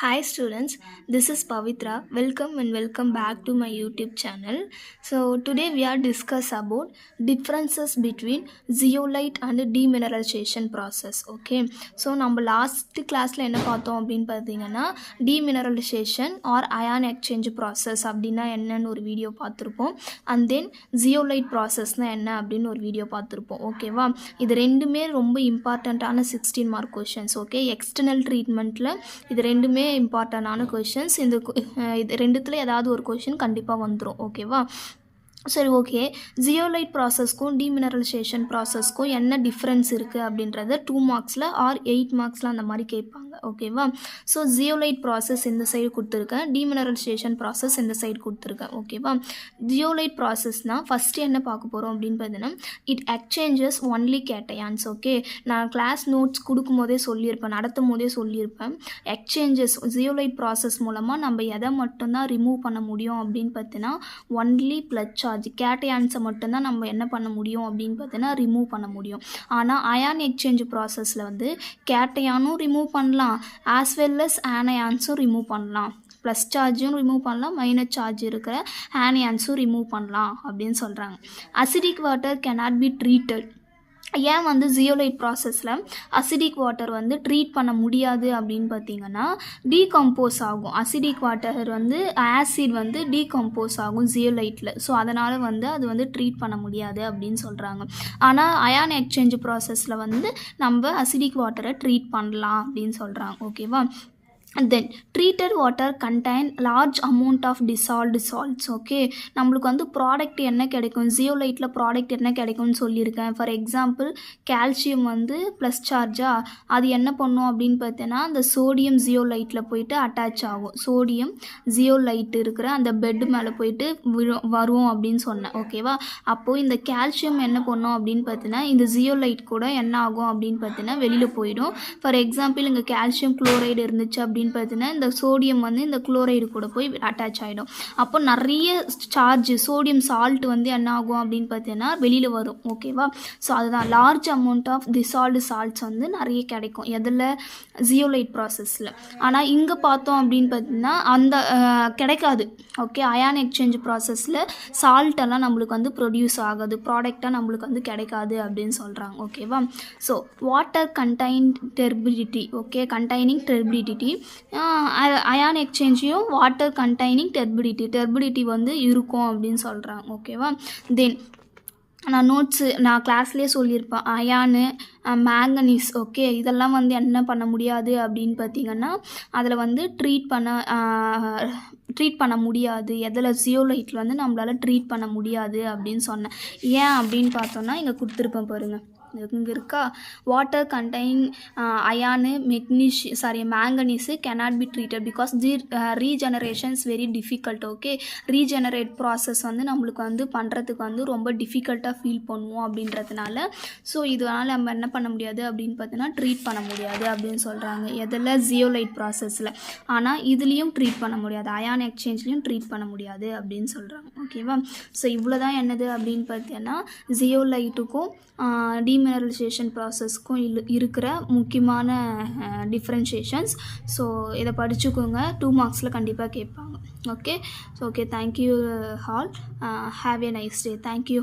Hi students, this is Pavitra. Welcome back to my YouTube channel. So today we are discuss about differences between zeolite and demineralization process. Okay. So நம்ம last கிளாஸில் என்ன பார்த்தோம் அப்படின்னு பார்த்தீங்கன்னா demineralization or ion exchange process அப்படின்னா என்னன்னு ஒரு video பார்த்துருப்போம். அண்ட் தென் zeolite processனால் என்ன அப்படின்னு ஒரு வீடியோ பார்த்துருப்போம். ஓகேவா, இது ரெண்டுமே ரொம்ப இம்பார்ட்டண்ட்டான 16 மார்க் கொஷின்ஸ். ஓகே, எக்ஸ்டர்னல் ட்ரீட்மெண்ட்டில் இது ரெண்டுமே இம்பார்ட்டண்டான கொஷின்ஸ். இது ரெண்டுத்தில் ஏதாவது ஒரு கொஷின் கண்டிப்பாக வந்துடும். ஓகேவா, சரி, ஓகே. ஜியோலைட் ப்ராசஸ்க்கும் டீமினரலைசேஷன் ப்ராசஸ்க்கும் என்ன டிஃப்ரென்ஸ் இருக்குது அப்படின்றத 2 மார்க்ஸில் ஆர் 8 மார்க்ஸில் அந்த மாதிரி கேட்பாங்க. ஓகேவா, ஸோ ஜியோலைட் ப்ராசஸ் இந்த சைடு கொடுத்துருக்கேன், டீமினரலைசேஷன் ப்ராசஸ் இந்த சைடு கொடுத்துருக்கேன். ஓகேவா, ஜியோலைட் ப்ராசஸ்னால் ஃபஸ்ட்டு என்ன பார்க்க போகிறோம் அப்படின்னு பார்த்தீங்கன்னா it exchanges only cations. Okay, நான் கிளாஸ் நோட்ஸ் நடத்தும் போதே சொல்லியிருப்பேன். எக்ஸ்சேஞ்சஸ் ஜியோலைட் ப்ராசஸ் மூலமாக நம்ம எதை மட்டும்தான் ரிமூவ் பண்ண முடியும் அப்படின்னு பார்த்தீங்கன்னா ஒன்லி ப்ளஸ் சார்ஜ் கேட்டயான்ஸை மட்டும்தான் நம்ம என்ன பண்ண முடியும் அப்படின்னு பார்த்தீங்கன்னா ரிமூவ் பண்ண முடியும். ஆனால் அயான் எக்ஸ்சேஞ்ச் ப்ராசஸில் வந்து கேட்டயானும் ரிமூவ் பண்ணலாம், ஆஸ் வெல் அஸ் ஆனயான்ஸும் ரிமூவ் பண்ணலாம். ப்ளஸ் சார்ஜும் ரிமூவ் பண்ணலாம், மைனஸ் சார்ஜ் இருக்கிற ஆனயான்ஸும் ரிமூவ் பண்ணலாம் அப்படின்னு சொல்கிறாங்க. Acidic water cannot be treated. ஏன் வந்து ஜியோலைட் ப்ராசஸில் அசிடிக் வாட்டர் வந்து ட்ரீட் பண்ண முடியாது அப்படின்னு பார்த்தீங்கன்னா டீகம்போஸ் ஆகும். அசிடிக் வாட்டர் வந்து ஆசிட் வந்து டீகம்போஸ் ஆகும் ஜியோலைட்டில். ஸோ அதனால் வந்து அது வந்து ட்ரீட் பண்ண முடியாது அப்படின்னு சொல்கிறாங்க. ஆனால் அயான் எக்ஸ்சேஞ்ச் ப்ராசஸில் வந்து நம்ம அசிடிக் வாட்டரை ட்ரீட் பண்ணலாம் அப்படின்னு சொல்கிறாங்க. ஓகேவா, then treated water contain large amount of dissolved salts. Okay, நம்மளுக்கு வந்து ப்ராடக்ட் என்ன கிடைக்கும், ஜியோலைட்டில் ப்ராடக்ட் என்ன கிடைக்கும்னு சொல்லியிருக்கேன். ஃபார் எக்ஸாம்பிள் கால்சியம் வந்து ப்ளஸ் சார்ஜா, அது என்ன பண்ணும் அப்படின்னு பார்த்தீங்கன்னா அந்த சோடியம் ஜியோலைட்டில் போயிட்டு அட்டாச் ஆகும். சோடியம் ஜியோலைட் இருக்கிற அந்த பெட் மேலே போயிட்டு வரும் அப்படின்னு சொன்னேன். ஓகேவா, அப்போது இந்த கால்சியம் என்ன பண்ணும் அப்படின்னு பார்த்தீங்கன்னா இந்த ஜியோலைட் கூட என்ன ஆகும் அப்படின்னு பார்த்தீங்கன்னா வெளியில் போயிடும். ஃபார் எக்ஸாம்பிள் இங்கே கால்சியம் குளோரைடு இருந்துச்சு அப்படின்னு பார்த்தீங்கன்னா இந்த சோடியம் வந்து இந்த குளோரைடு கூட போய் அட்டாச் ஆகிடும். அப்போ நிறைய சார்ஜ் சோடியம் சால்ட் வந்து என்ன ஆகும் அப்படின்னு பார்த்தீங்கன்னா வெளியில் வரும். ஓகேவா, ஸோ அதுதான் large amount of dissolved salts வந்து நிறைய கிடைக்கும் எதில், ஜியோலைட் ப்ராசஸில். ஆனால் இங்கே பார்த்தோம் அப்படின்னு பார்த்தீங்கன்னா அந்த கிடைக்காது. ஓகே, அயான் எக்ஸ்சேஞ்ச் ப்ராசஸில் சால்ட்டெல்லாம் நம்மளுக்கு வந்து ப்ரொடியூஸ் ஆகாது, ப்ராடக்டாக நம்மளுக்கு வந்து கிடைக்காது அப்படின்னு சொல்கிறாங்க. ஓகேவா, so water contain turbidity. Okay, containing turbidity. Ion எக்ஸ்சேஞ்சையும் வாட்டர் கண்டைனிங் டர்பிடிட்டி வந்து இருக்கும் அப்படின்னு சொல்கிறாங்க. ஓகேவா, தென் நான் கிளாஸ்லேயே சொல்லியிருப்பேன் அயானு மேங்கனீஸ். ஓகே, இதெல்லாம் வந்து என்ன பண்ண முடியாது அப்படின்னு பார்த்தீங்கன்னா அதில் வந்து ட்ரீட் பண்ண முடியாது. எதில் ஜியோலைட்டில் வந்து நம்மளால் ட்ரீட் பண்ண முடியாது அப்படின்னு சொன்னேன். ஏன் அப்படின்னு பார்த்தோன்னா இங்கே கொடுத்துருப்பேன் பாருங்கள், இங்கே இருக்கா, water contain ion manganese cannot be treated because the regeneration is very difficult. Okay, regenerate process வந்து நம்மளுக்கு வந்து பண்ணுறதுக்கு வந்து ரொம்ப டிஃபிகல்ட்டாக ஃபீல் பண்ணுவோம் அப்படின்றதுனால ஸோ இதனால் நம்ம என்ன பண்ண முடியாது அப்படின்னு பார்த்தீங்கன்னா ட்ரீட் பண்ண முடியாது அப்படின்னு சொல்கிறாங்க. எதில், ஜியோலைட் ப்ராசஸில். ஆனால் இதுலேயும் ட்ரீட் பண்ண முடியாது, அயான் எக்ஸ்சேஞ்ச்லேயும் ட்ரீட் பண்ண முடியாது அப்படின்னு சொல்கிறாங்க. ஓகேவா, ஸோ இவ்வளோ தான் என்னது அப்படின்னு பார்த்தீங்கன்னா ஜியோலைட்டுக்கும் டீமினரலைசேஷன் ப்ராசஸ்க்கும் இருக்கிற முக்கியமான டிஃப்ரென்ஷியேஷன்ஸ். ஸோ இதை படிச்சுக்கோங்க, 2 மார்க்ஸில் கண்டிப்பாக கேட்பாங்க. Okay, so okay, thank you all, have a nice day. Thank you.